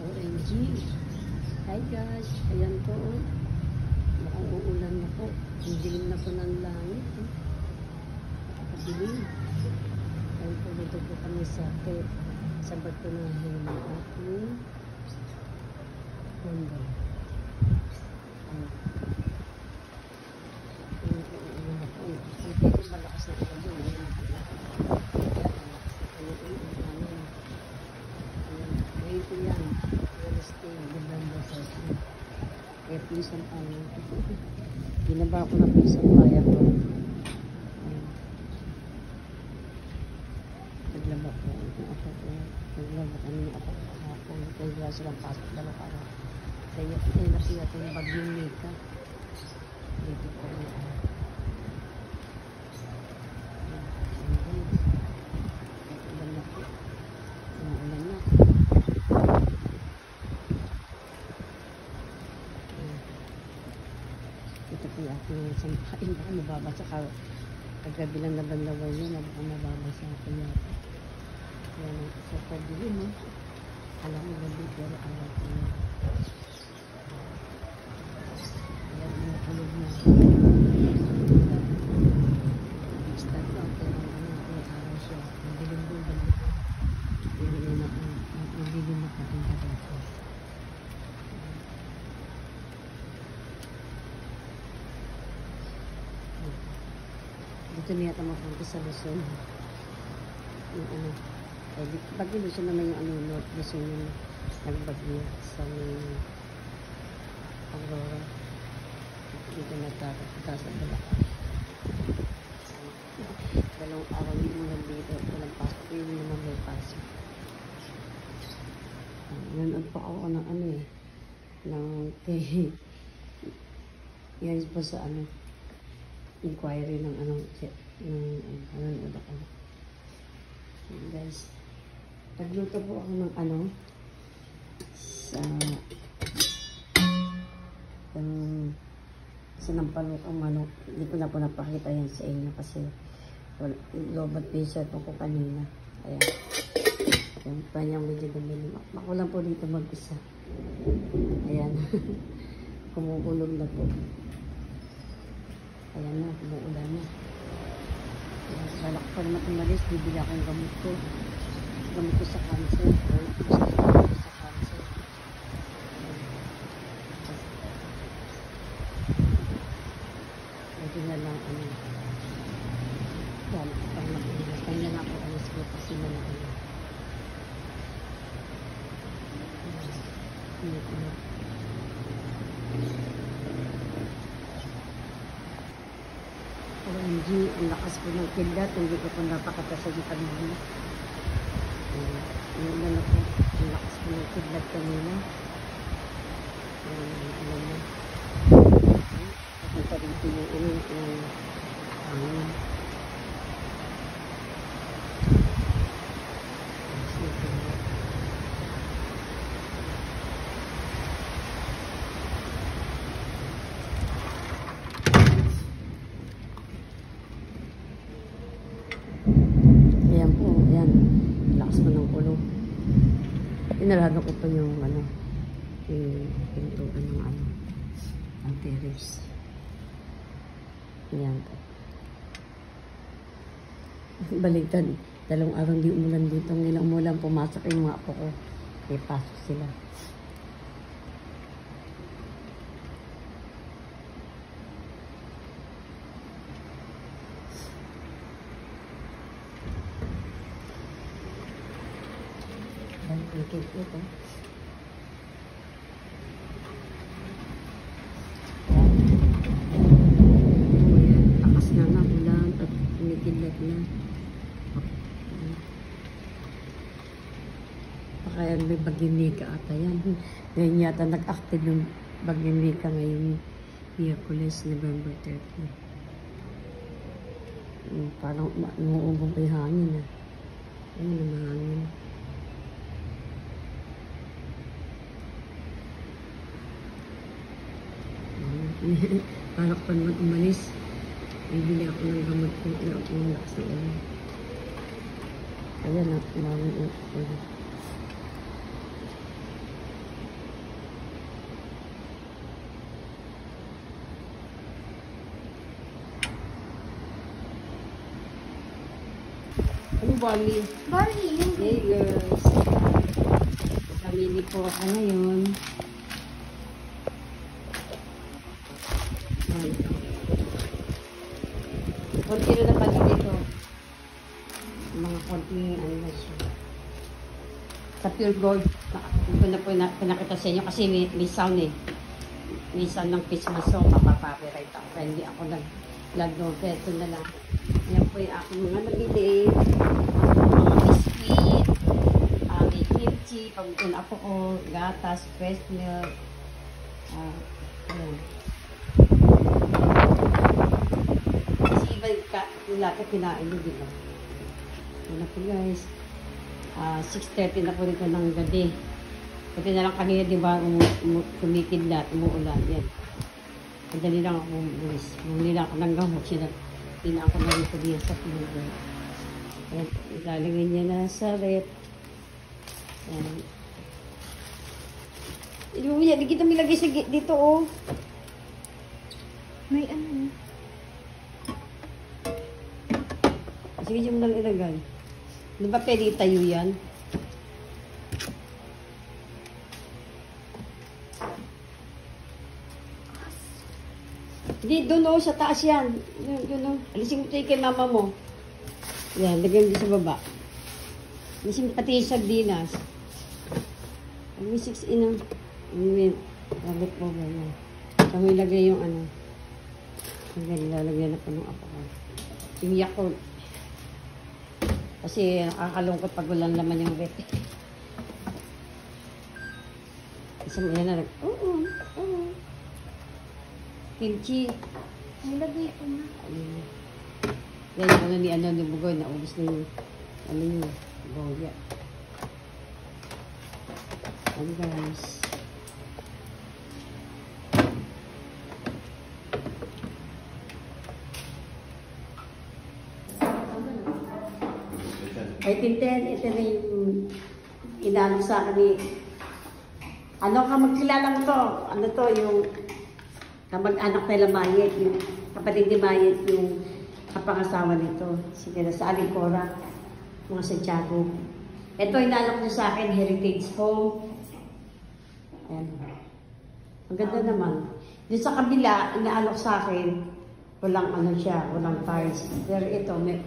OMG. Hi guys. Ayan po. Mukhang uulan na po. Dilim na po ng langit. Nakakadilim. Ayan po, dito po kami sa batunahin ng aking condo. Malakas na ito doon. Ngayon po yan. Wednesday, November 13. Kaya please ang ayaw. Ginaba ko na please ang ayaw ko. Naglaba ko. Naglaba kami ng apat kahapon. Kaya wala silang pasok dalawa ka. Kaya nakita ko yung bagyong Nika. Dito po yung ito po yung aking sampain. Baka mababasa ka. Kagabi lang na banlaway yun. Baka mababasa ako yata. Yan ang sa pagdilim, no? Alam mo gabi pero araw ko yun. Ayan ang kulog na. Start na. Pero may araw siya. Madilim doon ba na? Madilim na patinta dito. Dito niya tamapunta sa Luzon. Yung ano, bagyo Luzon naman yung ano, North Luzon yung nagbagyo sa Aurora. Dito nagtatapunta sa Bulacan. Dalawang araw yung ulan dito. Walang pasok. Yun naman may pasok. Nanood pa ako ng ano eh. Ng yan po sa ano. Inquiry ng anong nanonood ako. Guys, nagluto po ako ng ano sa nampalukang manok. Hindi ko na po napakita yan sa inyo kasi lobat pizza po ko kanina. Ayan. Yung kanyang medyo dumili. Ako lang po dito mag-isa. Ayan. Kumukulog na po. Ayan na, umuulan na. Balak pa naman umalis, bibili akong gamot ko. Gamot ko sa cancer. Pwede na lang, ano. Balak pa naman umalis. Kanya na ako alis ko kasi na lang. OMG, ang lakas po ng kidlat, hindi ko po napakatasan yung kanina. Yung ulan ako, ang lakas po ng kidlat kanina. Alam mo. Papunta rito yung hangin. Inalala ko pa yung ano, yung pintuan ng ano, ang terrace. Yan po. Baliktad. Dalawang araw di umulan dito. Ngayon umulan, pumasok yung mga apo ko. Kaya pasok sila. Ito. Takas na nga ulan at kumikidlat na. Kaya may bagyong Nika ata yan. Ngayon yata nag-active yung bagyong Nika ngayong Miyerkules, November 30. Parang umuugong pa yung hangin. Ano yung hangin? Parang pa naman umalis. Bibili ako ng gamot ko. Yung lakas ng ulan. Ayan na. Barney. Barney, yung Hey girls. Kamili po ako ngayon. Konti na na pala dito. Mga konti ano na siya. Sa Pure Gold. Ito na po pinakita sa inyo kasi may sound eh. May sound ng Christmas song. Mapapapiright ako. Kaya hindi ako nag-vlog doon. Pero ito na lang. Ayan po yung aking mga nabili. Mga biscuit. May kimchi. Pag-un ako ko. Gatas. Fresh milk. Ayan. Kasi iba yung lahat kinain nyo, di ba? Ayan na po guys. 6:30 na po nito ng gabi. Pati na lang kanina, di ba, kumikidlat, umuulan. Yan. Madali lang ako bulis. Bumili lang ako ng gamot. Pina ako na rin po diyan sa pinagay. Ayan, ilalagay niya na sa rep. Ayan. Iluya, di kita milagay sa dito, oh. may ano. Sige, yung lang ilagay. Di ba pwede itayo yan? Hindi, doon o, sa taas yan. Doon o. Alisin mo tayo kay mama mo. Yan, lagyan mo sa baba. Alisin pati yung sardinas. May 6 in ang labot mo ba yan. Kami ilagay yung ano. Lalagyan na po ng ako. Yung Yakult. Kasi nakakalungkot pag walang laman yung rep. Kasi mo yan na oo. Kimchi. Nilagay ko na. Yan yung ano ni Bugoy. Naubos na yung ano yung boya. Ano guys. Ay, Tintin, ito na yung inano sa akin ni... Ano ka magkilala mo to? Ano to, yung kamag-anak nila Mayet, yung kapatid ni Mayet, yung kapangasawa nito. Sige na sa Alicora, mga Santiago. Ito, inalok niya sa akin, Heritage Home. Ayan. Ang ganda naman. Doon sa kabila, inaalok sa akin, walang ano siya, walang tiles. Pero ito, may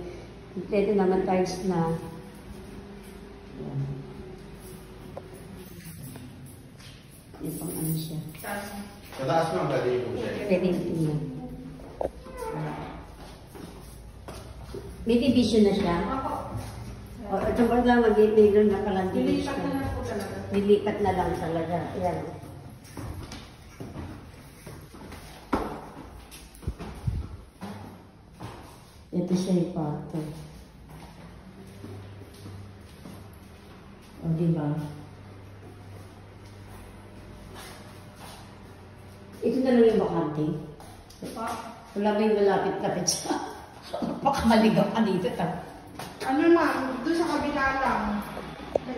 pwede naman tiles na. Ayan. Yan pang ano siya. Sa taas mo, pwede po siya. Pwede tingnan. May division na siya. O, ito ba lang, mag-mayroon na palang division. Nilipat na lang talaga. Ayan. Ito siya yung kwarto. O, diba? Ito na lang yung bakante. Wala ba yung malapit-lapit siya? Baka maligaw ka dito. Ano ma'am, doon sa kabila lang.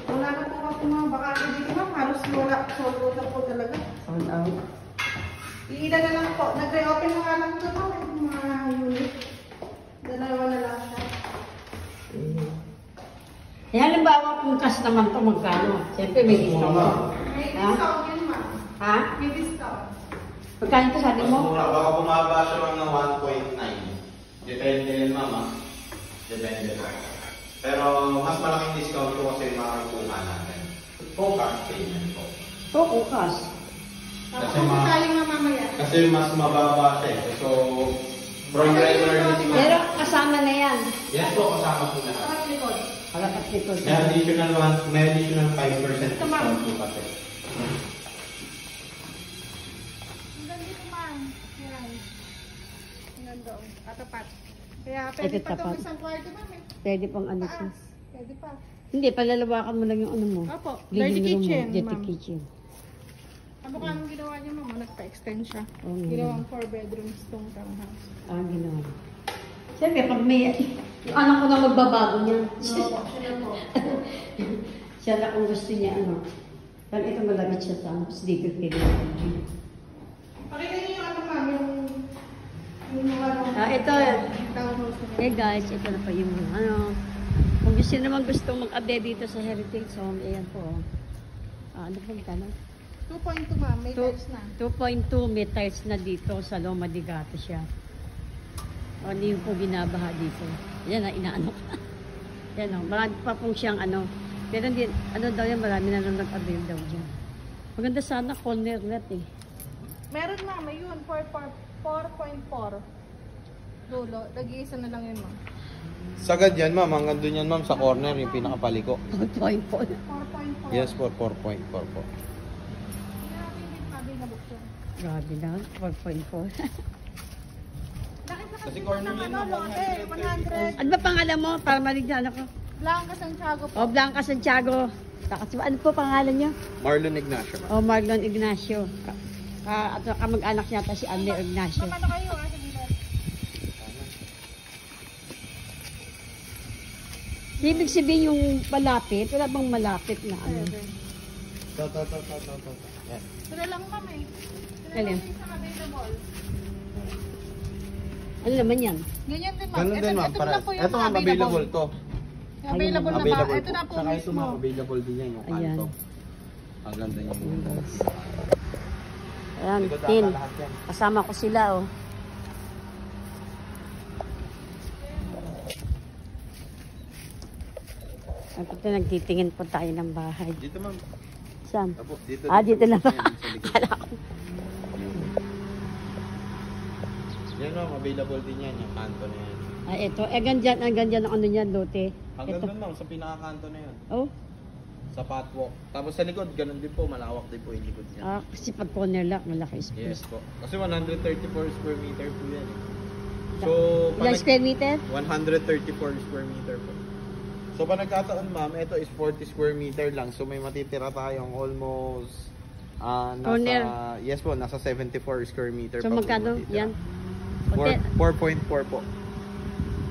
Wala na po ako mga bakante dito ma'am. Halos wala. Sold out na po talaga. Sold out. Iilan na lang po. Nag-reopen na nga lang ito ma'am. Yung mga unit. Dalawa na lang siya. Eh, halimbawa kung cash naman ito magkano? Siyempre may discount. May Ha? discount yun ma'am. Ha? May discount. Pagkano ito sabi Mas mo? mura, baka bumaba siya lang ng 1.9. Depende rin, mama. Depende lang. Pero mas malaking discount ko kasi makakuha natin. Po cash payment po. Oo, cash. Tapos Kasi kung tayo nga mamaya. Kasi mas mababa siya eh. So, from regular meeting Pero kasama na yan. Yes po, kasama po lahat. Sarap likod. Harapat nito. May additional 5% discount po kasi. Ang ganda ito ma'am. Yan. Ang ganda o. Katapat. Kaya pwede Ito pa itong tapat. isang kwarto ma'am eh. Pwede pang ano ito. Taas. Pwede pa. Hindi, palalawakan mo lang yung ano mo. Opo. Living Dirty room mo. kitchen Dirty ma'am. kitchen. Ano ka ang ginawa niyo ma'am? Nagpa-extend siya. Oo, nga. Ginawang 4 bedrooms tong townhouse. Ginawa. Siyempre, pag may... Yung anak ko na magbabago niya. Siya na po. Siya na kung gusto niya, ano. Pero ito malapit siya sa tapos dito pwede. Pakita niyo yung ano ma'am, yung mga Ito. townhouse na Hey guys, ito na pa yung ano. Kung Yung sino naman gusto mag-abe dito sa Heritage Home, ayan po. Ano po magkano? 2.2 ma'am, may tiles na. 2.2 may tiles na dito sa Loma de Gato siya. O, hindi po binabaha dito. Yan na, inaano ka. Yan o, marami pa pong siyang ano. Pero hindi, ano daw yan, marami na nang nag-avail daw dyan. Maganda sana, corner net eh. Meron ma'am, ayun, 4.4. Dulo, nag-iisa na lang yun ma'am. Sagad yan ma'am, hanggang doon yan ma'am sa corner, yung pinakapaliko. 4.4. 4.4. Yes po, 4.4 po. Grabe na, 4.4. Nakita Kasi kasi corner ng yun, ano, ma'am, lote, 100. Ano ba pangalan mo? Para maligyan ako. Blanca Santiago po. O, Blanca Santiago. Ano po pangalan niyo? Marlon Ignacio ma'am. O, Marlon Ignacio. At kamag-anak yata si Andy Ignacio. Ma'am, ano kayo ah? Sige lang. Ibig sabihin yung malapit, wala bang malapit na ano? To. Yan. Sila lang ma'am eh. Sila Alin? lang isang available. Ano naman yan? Ganyan din ma'am. Ganun din ma'am, Ito para. na po yung Ito ma'am, available to. Available na ba? Available Ito na po Saka ito mismo. ma'am, available din yan yung Ayan. kanto. Ang ganda yung Ayan, Likod tin. ata lahat yan. Kasama ko sila, oh. At nagtitingin po tayo ng bahay. Dito ma'am. Saan? Apo, dito. Dito na ba? Ayan, sa likod. Akala ko. Yan ma'am, available din yan, yung kanto na yan. Ito. Gandyan ang ano niyan, lote. Hanggang Ito. doon ma'am, sa pinakakanto na yun. Oh, Sa patwalk. Tapos sa likod, ganun din po, malawak din po yung likod niya. kasi pag corner lock, malaki space. Yes po. Kasi 134 square meter po yan. So, Ilang square meter? 134 square meter po. So, pa nagkataon ma'am, ito is 40 square meter lang. So, may matitira tayong almost Corner. yes po, nasa 74 square meter So, pa po magkano matitira. yan? Hotel. 4.4 po.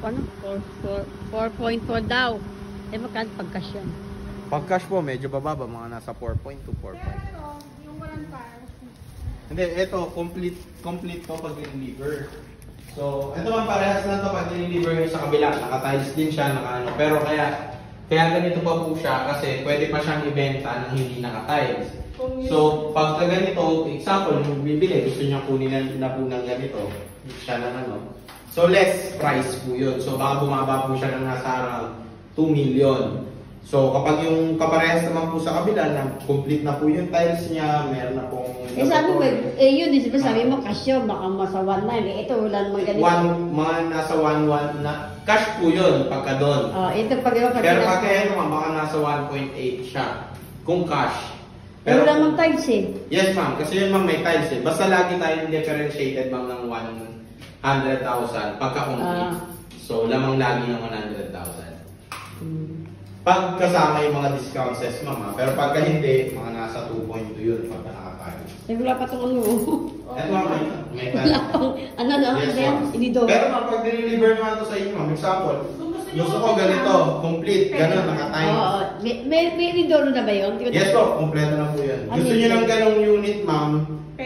Ano? 4.4 daw. Magkano pagkas yan? Pag cash po, medyo bababa, mga nasa 4.2, 4.5. Pero yung walang car. Hindi, ito, complete to pag deliver. So, ito man parehas lang to pag deliver yung sa kabila. Naka-tiles din siya, naka-ano. Pero kaya ganito pa po siya kasi pwede pa siyang ibenta ng hindi naka-tiles. So, pag ganito, example, yung bibili, gusto niya kunin na po ng ganito. Siya lang ano. So, less price po yun. So, baka bumaba po siya ng nasa around 2 million. So, kapag yung kaparehas naman po sa kabila, na complete na po yung tiles niya, meron na pong... Sabi mo, yun, di ba sabi mo, kasyo, baka masa 1.9. Ito, wala naman ganito. Mga nasa 1.1 na cash po yun pagka doon. Ito pag Pero pagka ano, baka nasa 1.8 siya kung cash. Pero wala naman tiles eh. Yes ma'am, kasi yun ma'am may tiles eh. Basta lagi tayong differentiated ma'am ng 100,000 pagka complete. So lamang lagi ng 100,000. Pag kasama yung mga discounts ma'am, pero pagka hindi, mga nasa 2.2 yun pagka nakatiles. Wala pa itong ano. Ito ma'am, may Wala tiles. pang, ano na, Yes, yan, ma'am. inido. Pero pag deliver naman to sa inyo ma'am, example, gusto ko ganito, complete, gano'n, nakatime. Oo, may indoor na ba yun? Yes po, kompleto na po yan. Ano Gusto yun? niyo ng ganong unit ma'am,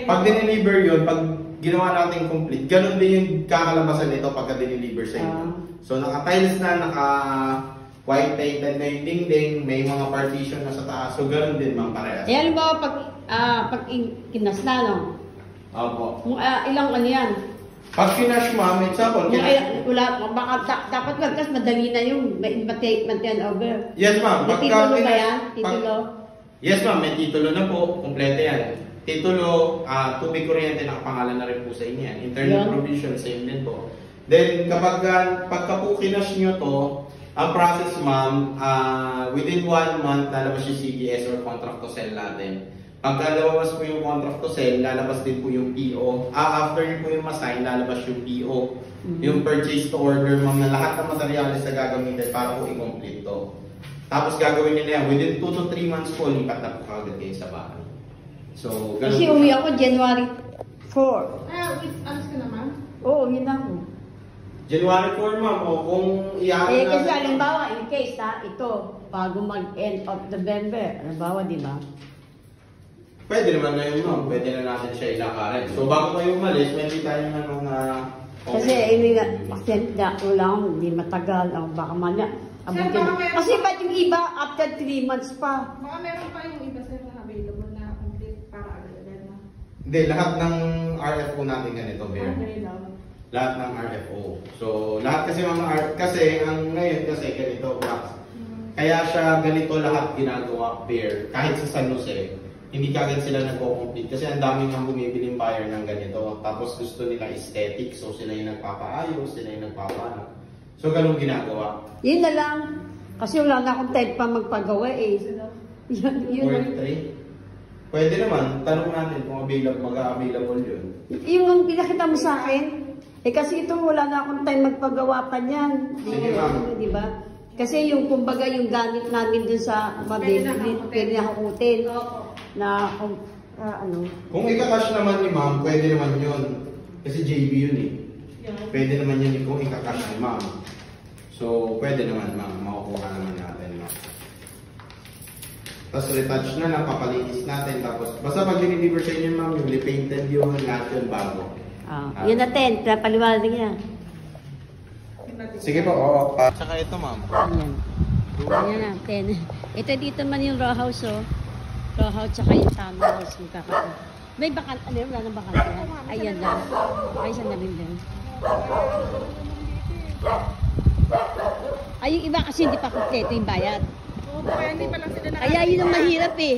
pag dineliver yun, pag ginawa natin complete, ganon din yung kakalabasan nito pagka dineliver sa inyo. So naka-tiles na, naka-white painted na yung dingding, may mga partition na sa taas, so ganon din ma'am parehas. Eh, alam mo, pag kinas na, no? Opo. Kung ilang ano yan? Pag finish ma'am, example, Baka dapat magkas madali na yung maintain over. yes ma'am, May titulo ba yan? Titulo? Yes ma'am, may titulo na po, kompleto yan. Titulo, tubig kuryente, nakapangalan na rin po sa inyo yan. Internet provision, same din po. Then, pagka po kinash nyo to, ang process ma'am, within 1 month, lalabas yung CDS or contract to sell natin. Pagka lalabas po yung contract to sell, lalabas din po yung PO. After nyo po yung ma-sign, lalabas yung PO. Yung purchase to order ma'am, na lahat ng materials na gagamitin para po i-complete to. Tapos gagawin nyo na yan, within 2 to 3 months po, lipat na po kagad kayo sa bahay. So, ganun Kasi po uwi siya. ako January 4. Alas ka naman? Oo, yun ako. January 4 ma'am, o kung iyakin Kasi halimbawa, in case ito, bago mag-end of November, halimbawa, di ba? Pwede naman na yun ma'am, pwede na natin siya ilakarin. So bago kayo umalis, may tayo naman Kasi, hindi nga, wala akong, hindi matagal, baka manya. Abutin. baka meron Kasi pa- ba't yung iba after 3 months pa? Baka meron pa yung iba sir na available na complete para agad-agad na. Hindi, lahat ng RFO natin ganito, Bear. Agree lang. Lahat ng RFO. So, lahat kasi kasi ang ngayon kasi ganito, Black. Kaya siya ganito lahat ginagawa, Bear. Kahit sa San Jose, hindi kagad sila nagko-compete kasi ang daming ang bumibiling buyer ng ganito. Tapos gusto nila aesthetic, so sila yung nagpapaayos, sila yung nagpapaano. So, ganun ginagawa. Yun na lang. Kasi wala na akong type pa magpagawa eh. Yun lang. 43. Pwede naman, tanong natin kung mag-available yun. Yung ang pinakita mo sa akin, kasi ito wala na akong time magpagawa pa niyan. Sige, ma'am. Di ba? Kasi yung kumbaga yung gamit namin dun sa pwede na hakutin. Na ano. Kung ika-cash naman ni ma'am, pwede naman yun. Kasi JB yun eh. Pwede naman yun kung ika-cash ni ma'am. So, pwede naman ma'am, makukuha naman natin ma'am. Tapos retouch na lang, papalinis natin. Tapos, basta pag deliver sa inyo ma'am, yung repainted yun, lahat yun bago. Yun natin, paliwanag niya. Sige po, oo. Tsaka ito ma'am. Ayan. Ayan natin. Ito dito man yung row house oh. Row house tsaka yung summer house yung kakain. May bakal, ano wala nang bakal yan. Ayan lang. Ay, saan na rin din. Ay, yung iba kasi hindi pa kompleto yung bayad. Kaya hindi pa lang sila Kaya yun ang mahirap eh.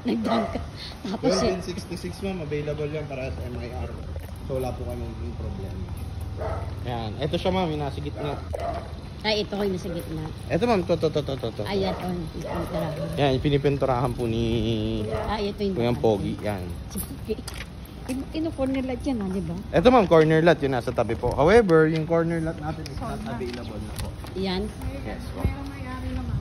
Nagdang ka. Tapos eh. 1166 ma'am, available yan para sa MIR. So wala po kami yung problema. Yan, ito siya ma'am, yung nasa gitna. Ay, ito ko yung nasa gitna. Ito ma'am, to. Ayan, oh. Yan, pinipinturahan po ni Ito yung Kuyang Pogi. Yan. Ino-corner lot yan, di ba? Ito ma'am, corner lot, yun nasa tabi po. However, yung corner lot natin is not available na po. Yan. Yes po. Mayroong may-ari naman.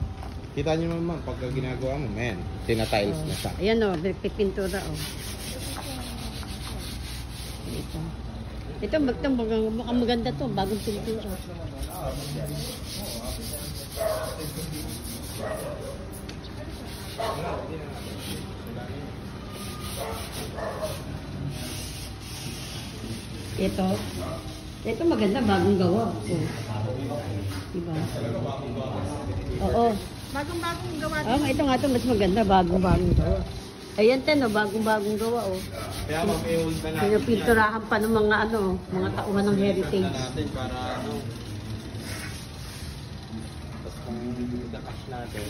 Kita nyo ma'am, pagka ginagawa mo, man, tinatiles na siya. Ayan o, pintura o. Ito, mukhang maganda to, bagong pintura. Ito maganda, bagong gawa. Diba? Oo. Bagong-bagong gawa. Ito nga ito, mas maganda, bagong gawa. Ayan ten, bagong gawa o. Kaya ma'am, i-hold na natin Pinapinturahan pa ng mga mga tauhan ng heritage. natin para tapos kung nakash natin.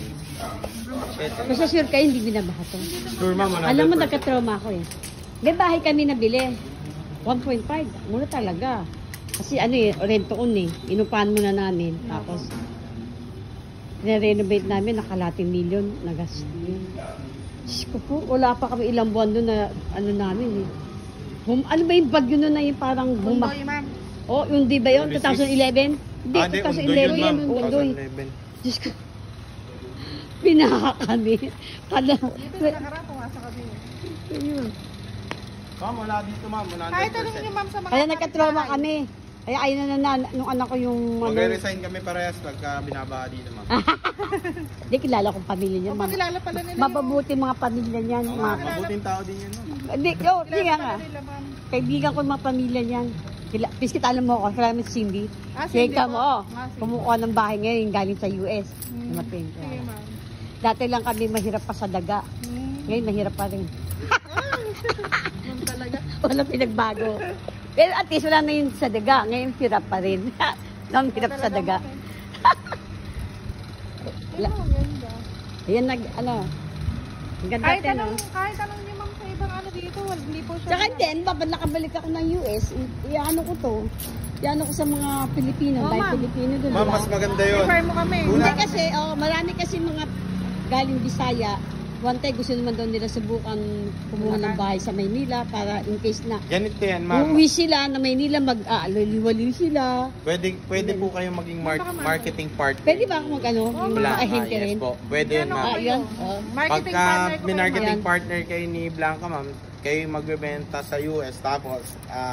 Basta sure kayo, hindi binabaha to. Sure ma'am, Alam mo, nagka-trauma ako eh. May bahay kami nabili. 1.5. Mura talaga. Kasi rento-on eh. Inupahan muna namin. Tapos, renovate namin, nakalating milyon. Nagas. Diyos ko po, wala pa kami ilang buwan doon na namin eh. Ano ba yung bagyo nun na yung parang Bundoy, ma'am. Oh, yung di ba yun? 2011? Hindi, 2011 yan. Undoy. Diyos ko. Pinaha kami. Kala. Dito sa nakaraan, pumasok kami. Ayun. Ma'am, wala dito ma'am, 100%. Kahit tanong niyo ma'am sa mga Kaya nagka-trauma kami. Kaya ayun na nung anak ko yung Mag-resign kami parehas pagka binabaha dito ma'am. Hindi, kilala kong pamilya niya. Kilala pala nila. Mababuti mga pamilya niyan. Mabuting tao din yan ma'am. Hindi nga. Kaibigan ko mga pamilya niyan. Please kita alam mo ako, kailangan mo si Cindy. Cindy Kaya po. mo, kumukuha ng bahay ngayon galing sa US. Dumating. Sige ma'am. Dati lang kami mahirap pa sa daga. Ngayon mahirap pa rin. Talaga. Walang pinagbago. Pero at least wala na yun sa daga. Ngayon hirap pa rin. Nang hirap sa daga. Ang ganda. Ayan ang ganda Kahit din, kahit tanong niyo ma'am sa ibang dito, hindi po siya. Tsaka din, babad nakabalik ako ng US, iano ko to. Iano ko sa mga Pilipino, dahil ma'am. Pilipino doon. Ma'am, mas maganda yun. Refer mo kami. Hindi kasi, marami kasi mga galing Bisaya. One time gusto naman daw nila subukan kumuha ng bahay sa Maynila para in case na Ganito yan ma'am. uuwi sila na Maynila, mag-aliwali sila. Pwede po kayong maging marketing partner. Pwede ba ako yung mga ahente Yes rin? po. Pwede yun ma'am. Yun. Marketing Pagka partner ko kayo, minarketing Yan. partner kayo ni Blanca ma'am, kayo magbebenta sa US tapos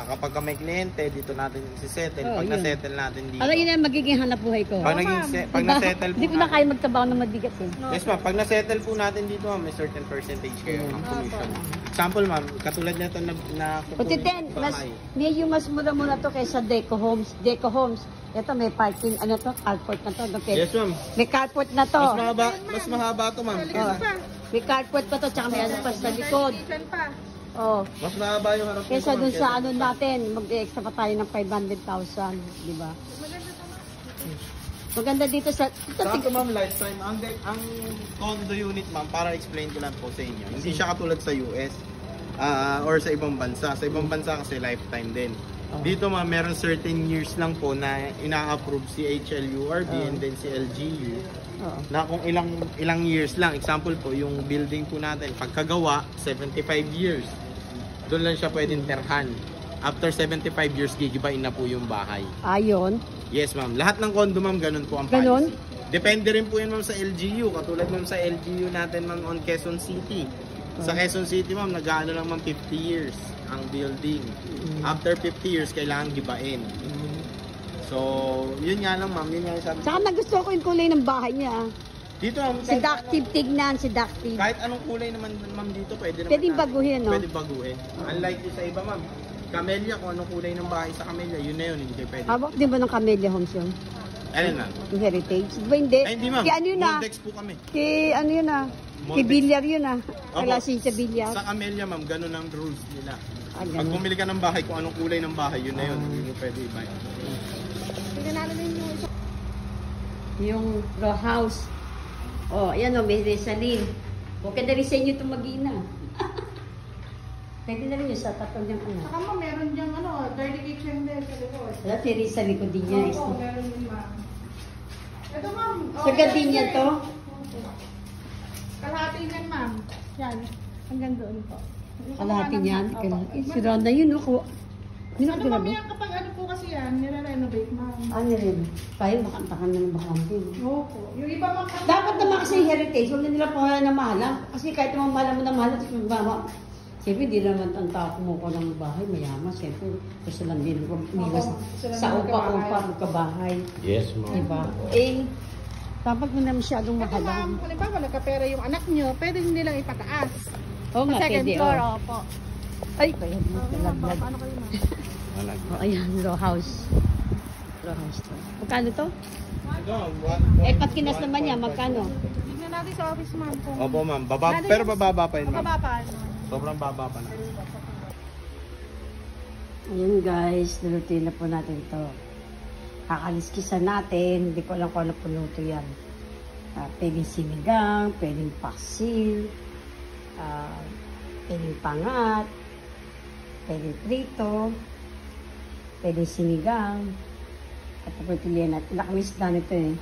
kapag may kliyente dito natin si-settle. Oo, Pag yun. na-settle natin dito. Alam yun na magiging hanap buhay ko. Pag pag Diba? na-settle po Hindi ko na natin. kaya magtrabaho ng mabigat eh. Yes ma'am, pag na-settle po natin dito ma'am, may certain percentage kayo ng commission. Example ma'am, katulad nito na Pati ten, medyo mas mura-mura to kaysa Deco Homes. Deco Homes, Ito may parking, ano to, carport na to. Yes, ma'am. May carport na to. Mas mahaba to, ma'am. May carport pa to, tsaka may ano pa sa likod. Kitchen pa. Oh. Mas mahaba yung harap nito, Kesa ma'am. dun sa ano natin, mag-extra pa tayo ng 500,000, di ba? Maganda dito sa... Sakto, ma'am, lifetime. Ang condo unit, ma'am, para explain ko lang po sa inyo. Hindi siya katulad sa US or sa ibang bansa. Sa ibang bansa kasi lifetime din. Oh. Dito, ma'am, meron certain years lang po na ina-approve si HLURB and then si LGU. Oo. Na kung ilang years lang. Example po, yung building po natin, pagkagawa, 75 years. Doon lang siya pwedeng terhan. After 75 years, gigibain na po yung bahay. Ayon. Yes, ma'am. Lahat ng condo, ma'am, ganun po ang Ganun? policy. Depende rin po yun, ma'am, sa LGU. Katulad, ma'am, sa LGU natin, ma'am, on Quezon City. Sa Quezon City, ma'am, nag-ano lang, ma'am, 50 years ang building. After 50 years, kailangan gibain. So, yun nga lang, ma'am. Yun nga yung sabi. Saka nagustuhan ko yung kulay ng bahay niya. Dito, ma'am, Si Dactive, tignan si Dactive. kahit anong kulay naman, ma'am, dito, pwede naman. Pwedeng baguhin, no? Pwede baguhin. Unlike yung sa iba, ma'am. Camellia, kung anong kulay ng bahay sa Camellia, yun na yun, hindi pwede. Hawak din ba ng Camellia Homes yun? Alin na? Yung heritage? Di ba hindi? Ay, hindi, ma'am. Kaya ano yun na? Moldex po kami. Kay ano yun ah? Kay Moldex. Villar yun ah. Opo. Klase sa Villar. Sa Camellia, ma'am, ganun ang rules nila. Ah, Pag ganun. bumili ka ng bahay, kung anong kulay ng bahay, yun na yun. Hindi mo pwede iba. Tingnan natin yung isa. Yung row house. Oh, ayan o, may resalin. Okay na rin sa inyo itong mag-ina. Pwede na rin yun sa tatong niyang ano. Saka ma'am, meron diyang dirty kitchen din sa likod. Wala, tiri sa likod din niya. Oo, meron din ma'am. Ito ma'am. Sa gardenia to? Kalahati yan ma'am. Yan. Hanggang doon po. Kalahati niyan? Opo. Sira na yun, no? Hindi na Ano ko ma'am ba? yan kapag ano po kasi yan, nire-renovate ma'am. Ano rin? Tayo, makantakan na ng bakante. Opo. Yung iba ma'am. Dapat naman kasi heritage, huwag na nila pangalan na mahalang. Kasi kahit naman mahalang mo na mahalang, tapos magbama. Siyempre, di naman ang tao kumukuha ng bahay, mayaman. Siyempre, gusto lang din umiwas sa upa-upa, magkabahay. Yes, ma'am. Diba? Eh, dapat mo na masyadong Ito ma'am, mahalang. halimbawa nagkapera yung anak nyo, pwede hindi lang ipataas. Oo nga, Second pwede. floor, Oh. opo. Ay, kaya mo talaglag. Paano kayo ma'am? Oh, ayan, row house. Row house to. Magkano to? Ito, Eh, patkinas naman niya, magkano? Tignan natin sa office ma'am kung... Opo, ma'am. Pero bababa pa yun, ma'am. Mababa pa. Sobrang baba pa na. Ayun guys, lulutuin na po natin ito. Kakaliskisan natin. Hindi ko alam kung ano po luto yan. Pwedeng sinigang, pwedeng pasil, pwedeng pangat, pwedeng prito, pwedeng sinigang. At pagpilihan natin. Nakamiss na nito eh.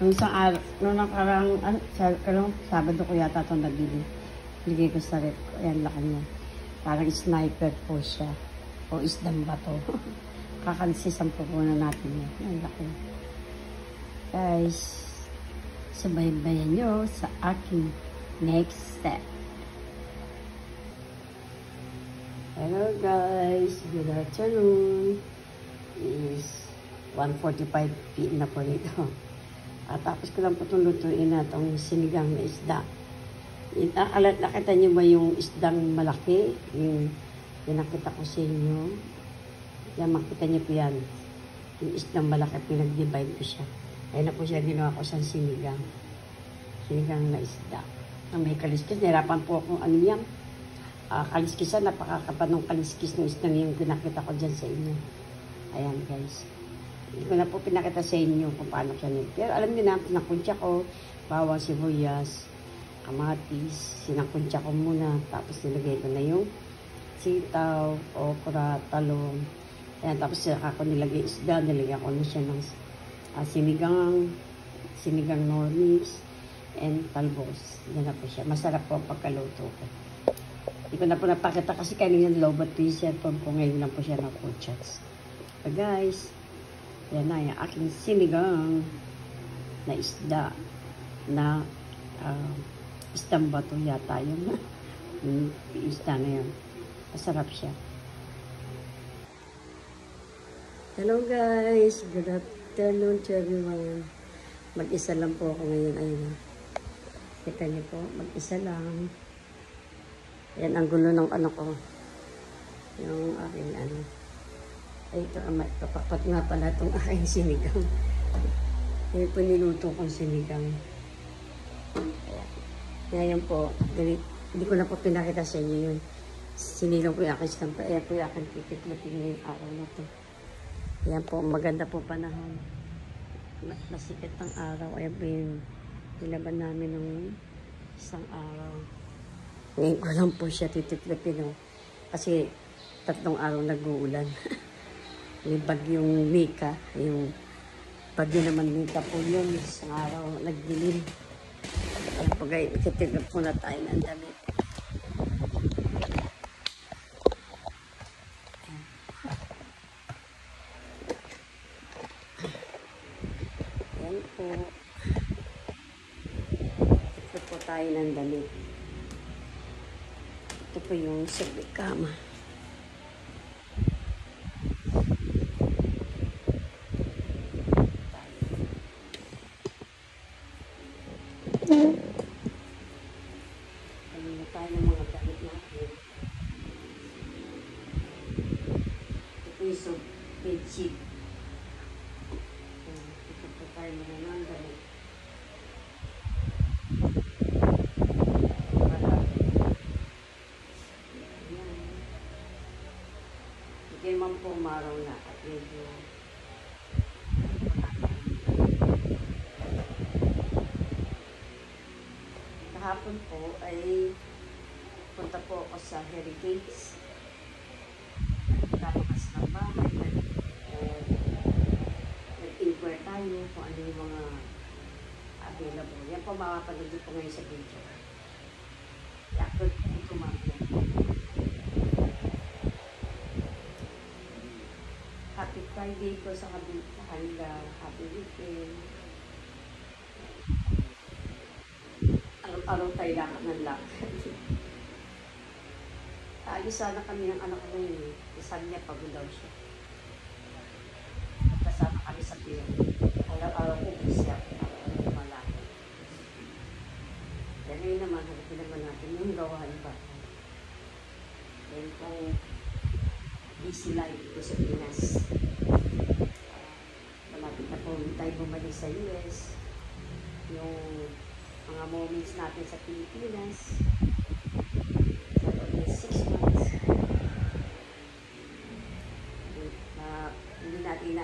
Nung nakarang, Sabado ko yata itong nabili. Ligay ko sa rep ko. Ayan, laki niya. Parang sniper po siya. O isdang bato. Kakalisisan po na natin yan. Ayan, laki. Guys, sabayan nyo sa aking next step. Hello guys, good afternoon. It is 1:45 PM na po rito. At tapos ko lang po itong lutuin na itong sinigang na isda. Nakita niyo ba yung isdang malaki? Yung pinakita ko sa inyo. Yan, makita niyo po yan. Yung isdang malaki, pinag-divide ko siya. Ayun na po siya, ginawa ko sa sinigang. Sinigang na isda. Na may kaliskis. Nahirapan po akong ano yan. Kaliskisan, napakakapad ng kaliskis ng isdang yung pinakita ko dyan sa inyo. Ayan guys. Hindi ko na po pinakita sa inyo kung paano siya nito. Pero alam niyo na, pinakunsya ko, bawang sibuyas, kamatis, sinakunsya ko muna, tapos nilagay ko na yung sitaw, okra, talong. Ayan, tapos saka ko nilagay isda, nilagyan ko na siya ng sinigang normix, and talbos. Yan na po siya. Masarap po ang pagkaluto ko. Hindi ko na po napakita kasi kanina lobat po yung cellphone ko. Ngayon lang po siya ng 4 shots. So guys, yan na yung aking sinigang na isda na isdang bato yata yun. Isda na yun. Masarap siya. Hello guys! Good afternoon to everyone. Mag-isa lang po ako ngayon. Ayun. Kita niyo po, mag-isa lang. Yan ang gulo ng ano ko. Yung aking ano. Ay, ito, kapapat nga pala itong aking sinigang. Kaya po niluto kong sinigang. Ngayon po, hindi ko na po pinakita sa inyo yun. Sinilang ko yung aking stampa. Ayan po yung aking titiklopin ngayong araw na to. Ayan po, maganda po panahon. Masikip ang araw. Ayan po yung nilaban namin ng isang araw. Ngayon ko lang po siya titiklopin. No? Kasi 3 araw nag-uulan. May bagyong Mika. Yung bagyo naman Mika po yun. Isang araw nagdilim. Ayan po guys, titiklop muna tayo ng damit. Ayan po. Titiklop po tayo ng damit. Ito po yung sabi kama. Kanina tayo ng mga damit natin. Ito po yung bedsheet. Ito po tayo mga ng damit. Hindi man po umaraw na at medyo kahapon po ay punta po ako sa Heritage. Nagkakakas ng bahay. Nag-inquire tayo kung ano yung mga available. Yan po makapanood po ngayon sa video. I-upload po ito mamaya. Happy Friday po sa kanila. Happy weekend. Araw tayo lakad ng lakad. Ayos sana kami ng anak ko yun. Sabi niya pagod daw siya. Kasama kami sa piyo. Araw-araw ko siya. Araw-araw ko malakad. Yan ngayon naman, hanapin naman natin yung gawahan pa. Yan pong easy life ko sa Pinas. Malapit na po tayo bumalik sa US. Yung mga moments natin sa Pilipinas. For only 6 months. Hindi natin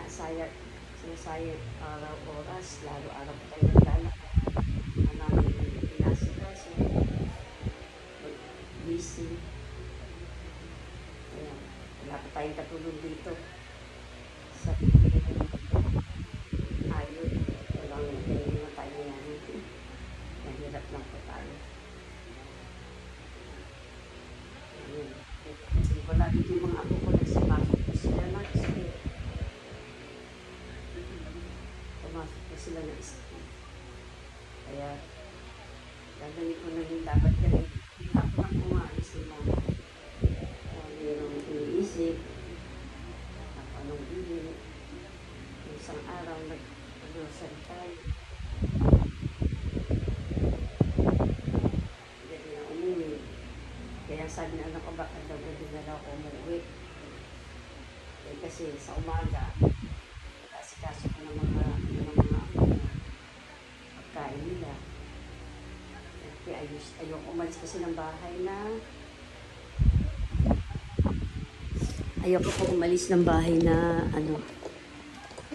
sinasayang araw-oras. Lalo araw po tayo naglalakad. Ang namin pinasikaso. Busy. Ayan. Wala pa tayong katulog dito. Sa Pilipinas. Ayun. Walang ganyan na tayo yan. Mahirap lang po tayo. Ayan. Kasi wala dito yung mga apo ko nagsipasok po sila na school. Pumasok po sila na school. Kaya, gagawin ko na yung dapat gawin. Hindi ako lang kumaalis nila. Mayroong iniisip. Anong bilin. Isang araw nag-grocery tayo. Kaya sabi na anak ko, baka daw gabi na daw ako umuwi. Eh, kasi sa umaga, kasi ko ng mga pagkain nila. Kaya ayoko umalis kasi ng bahay na ayoko po umalis ng bahay na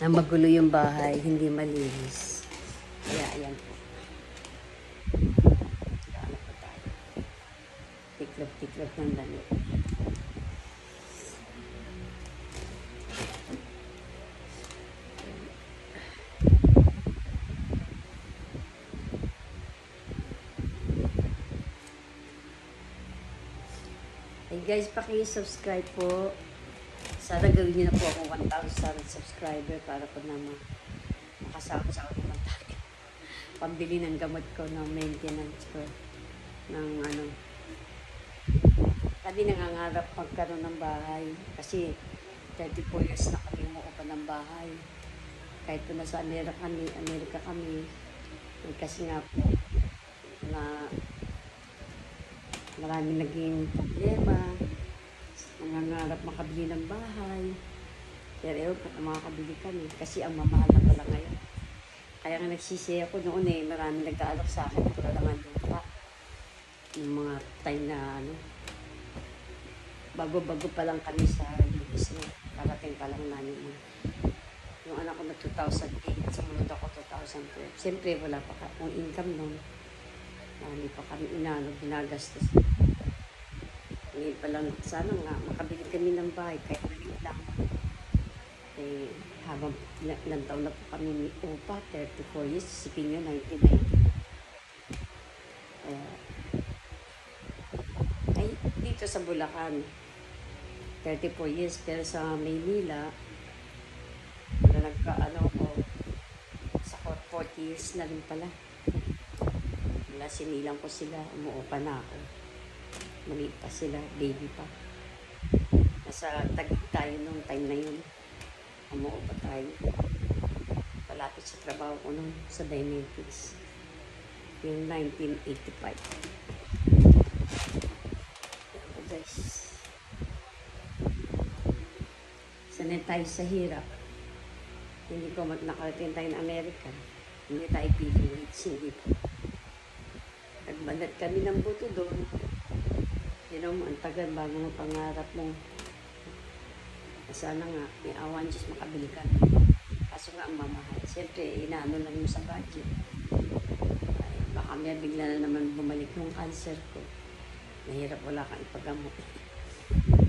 na magulo yung bahay, hindi malinis. Kaya ayan po. Tiklop ng damit. Hey guys, paki-subscribe po. Sana gawin niyo na po akong 1,000 subscriber para po naman makasama sa ako naman tayo. Pambili ng gamot ko, ng maintenance ko, ng kami nangangarap magkaroon ng bahay kasi 34 years na kami umuupa ng bahay. Kahit po nasa Amerika kami, kasi nga po na maraming naging problema, nangangarap makabili ng bahay. Pero ewan ko kung makakabili kami kasi ang mamahal na pala ngayon. Kaya nga nagsisi ako noon marami nagkaalok sa akin, pura lang ang lupa. Yung mga time na bago-bago pa lang kami sa US parating pa lang namin yung anak ko na 2008, sumunod ako 2012. Siyempre wala pa akong income noon. Hindi pa kami ginagastos. Ngayon pa lang, sana nga makabili kami ng bahay kahit maliit lang. Habang ilang taon na po kami ni Opa, 34 years, sipin nyo, 1990. Ay, dito sa Bulacan, 34 years, pero sa Maynila, sa 40 years na rin pala. Wala, sinilang ko sila, umuupa na ako. Maliit pa sila, baby pa. Nasa Taguig tayo nung time na yun. Umuupa tayo. Palapit sa trabaho ko nung sa Dynetics. Yung 1985. Pero guys, sanay tayo sa hirap. Hindi ko nakarating tayo ng Amerika. Hindi tayo Pilipinas, hindi po. Nagbanat kami ng buto doon. Ang tagal bago mo pangarap mo. Sana nga, may awan Diyos makabili ka. Kaso nga ang mamahal. Siyempre, inaano lang mo sa budget. Ay, baka may bigla na naman bumalik yung cancer ko. Mahirap, wala kang ipagamot.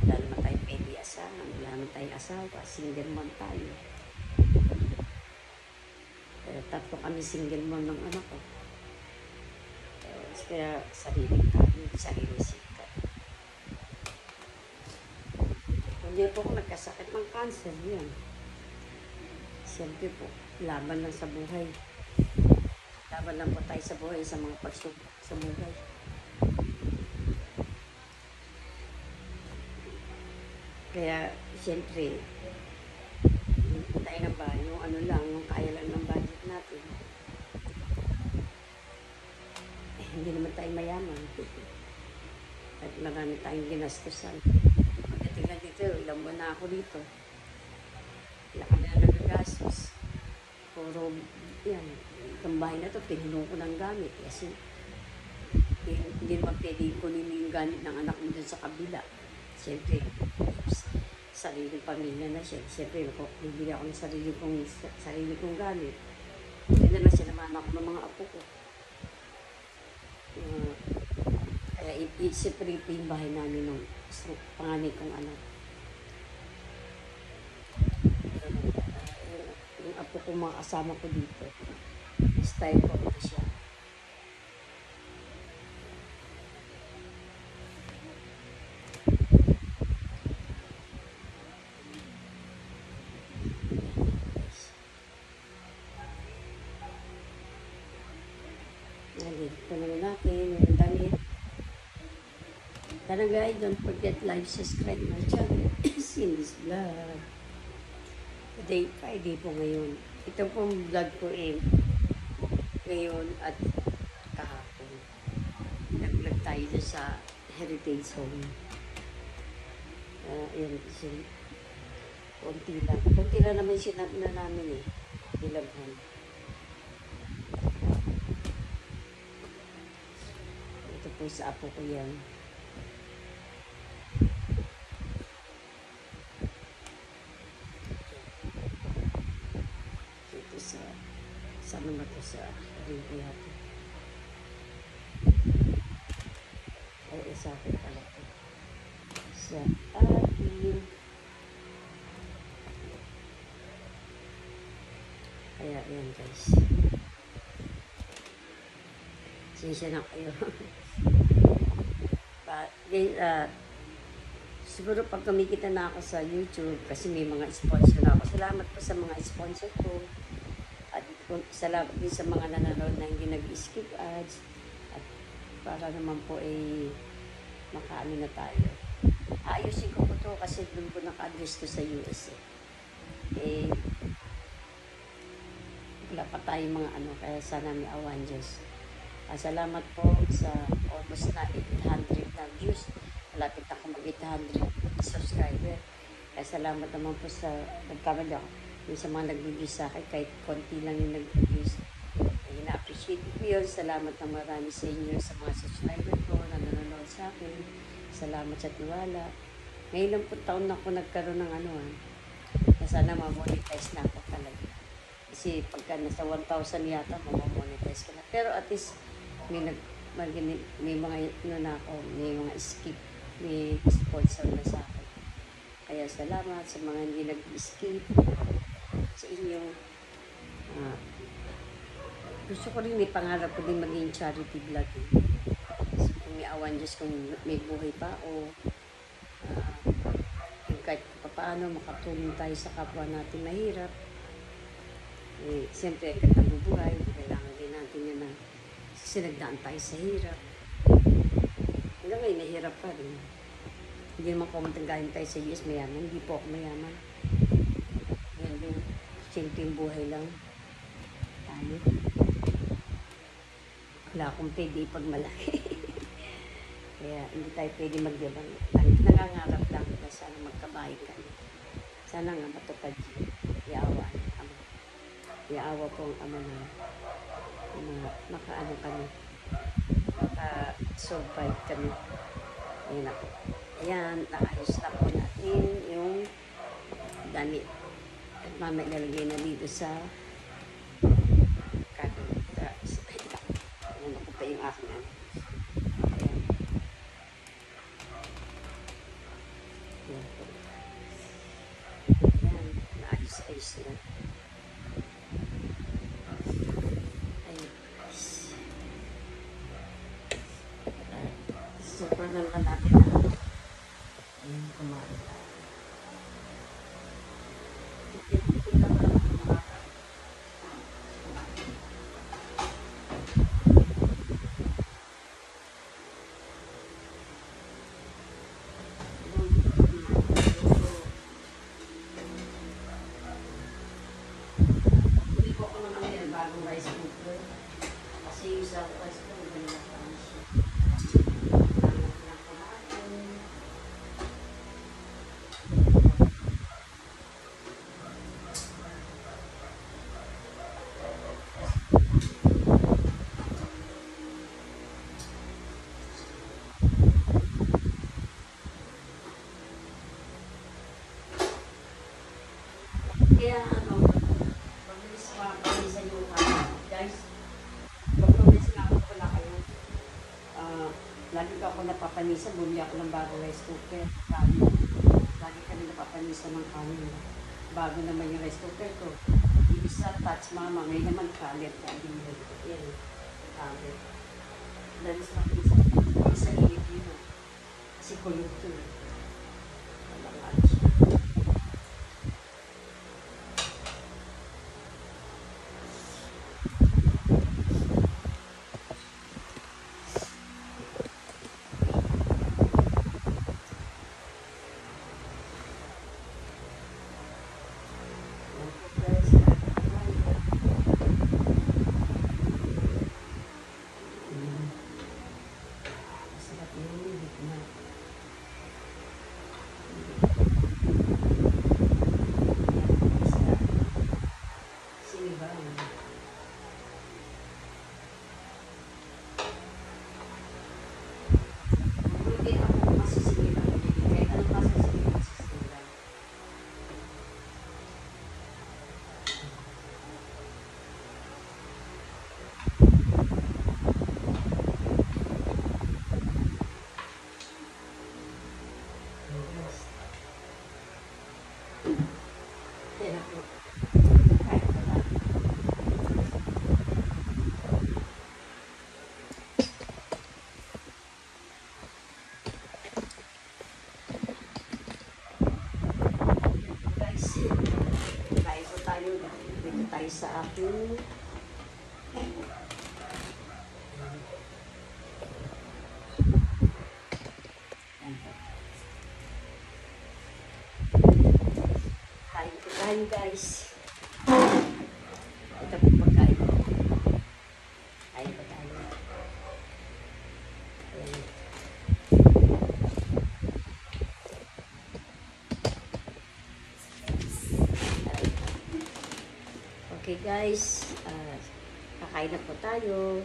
Wala naman tayo pwede asahan. Wala naman tayo asawa. Single mom tayo. Pero tatlo kami single mom ng anak ko. Kaya sarili tayo, sarili sikat. Hindi po ako nagkasakit ng cancer, yan. Siyempre po, laban lang sa buhay. Laban lang po tayo sa buhay, sa mga pagsubok sa buhay. Kaya, siyempre, tayo na ba, yung yung kaya lang ng budget natin. Hindi naman tayo mayaman. At marami tayong ginastusan. Pagdating dito, ilang buwan na ako dito. Wala kami na nagagastos. Puro, yan, itong bahay na ito, pinunong ko ng gamit. Kasi, hindi naman pwede kunin yung gamit ng anak mo dun sa kabila. Siyempre, sariling pamilya na siya. Siyempre, bibili ako ng sarili kong gamit. Hindi na sinamahan ako ng mga apo ko. Kaya i-separate yung bahay namin ng panganay kong anak. Yung apo ko mga kasama ko dito, style ko na siya. Ito naman natin, yung damit. Tara guys, don't forget like, subscribe my channel. Cindy's Vlog. Today, Friday po ngayon. Ito pong vlog ko ngayon at kahapon. Nag-vlog tayo sa Heritage Home. Ayan, konti lang naman sinap na namin Dilabhan. Ito po sa apo ko yan. Ito sa ano ba ito sa rin ko yata. Ay, sa akin pala ito. Sa akin. Kaya, yan guys. Sinsya na kayo. Siguro pag kumikita na ako sa YouTube, kasi may mga sponsor na ako. Salamat po sa mga sponsor ko. At salamat din sa mga nanonood na hindi nag-skip ads. At para naman po makaano na tayo. Ayusin ko po to kasi doon po naka-address to sa US wala pa tayong mga kaya sana may awan Diyos. Salamat po sa almost na 800 na views. Malapit ako mag 800 subscriber. Kaya salamat naman po sa nagkamali ako. Yung sa mga nagbibigay sa akin, kahit konti lang yung nagbibigay. Ay, na-appreciate ko yun. Salamat na marami sa inyo, sa mga subscriber ko na nanonood sa akin. Salamat sa tiwala. Ngayon lang po taon na ako nagkaroon ng na sana ma-monetize na ako talaga. Kasi pagka nasa 1,000 yata, ma-monetize ka na. Pero at least, may mga may mga skip, may sponsor na sa akin. Kaya salamat sa mga hindi nag-skip sa inyo. Gusto ko rin, may pangarap ko din maging charity vlog. Kasi kung may awan Diyos, kung may buhay pa o kahit paano makatulong tayo sa kapwa natin mahirap. Siyempre, kahit nabubuhay, kailangan din natin yan na sinagdaan tayo sa hirap. Hanggang ngayon, nahirap pa rin. Hindi naman ko matanggahin tayo sa US mayaman. Hindi po ako mayaman. Yan yung simpleng buhay lang tayo. Wala akong pwede pag malaki. Kaya hindi tayo pwede magyabang. Nangangarap lang na sana magkabahay kami. Sana nga matupad yun. Iaawa po ang ama na makaano kami. Maka-survive kami. Ayan ako. Ayan, naayos na po natin yung damit. At mamaya lalagay na dito sa kakita. Ayan ako pa yung aking ano. Ayan. Ayan po. Ayan, naayos-ayos na. Ayan. Sobrang naman natin na ayan, kumain. Hindi ko ako ng bagong rice cooker. Kasi yung sa rice cooker, ganun na parang siya. Kaya pabilis sa iyo guys, pabilis nga ako wala kayo. Lagi ko ako napapanisan, bumili ako ng bagong rice cooker. Lagi kami napapanisan ng kanin. Bago naman yung rice cooker ko. Ibig sa touch mama, ngayon naman kalit. Yan, kalit. Dahil sa kapilisan, isa init yun. Kasi kulog to. Walang alis. Sa akin. Kain guys. Ito po pagkain ko. Kain pa tayo. Ayan. Okay guys, kakain na po tayo.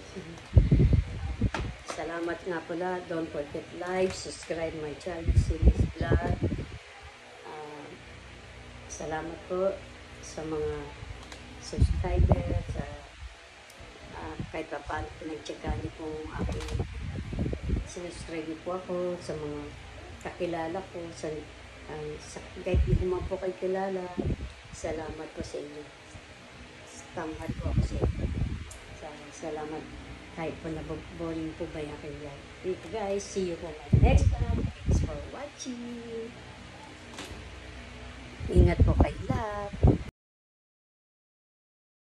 Salamat nga pala. Don't forget like, subscribe my channel, Silis Vlog. Salamat po sa mga subscribers. Kahit pa paano pinagtsagaan niyo po aking sinuscribe niyo po ako sa mga kakilala ko. Kahit di ko man po kayo kilala, salamat po sa inyo. Tamad po ako sa inyo. Salamat. Kahit po naboboring po ba yung aking vlog. Okay guys, see you po next time. Thanks for watching. Ingat po kayo lahat.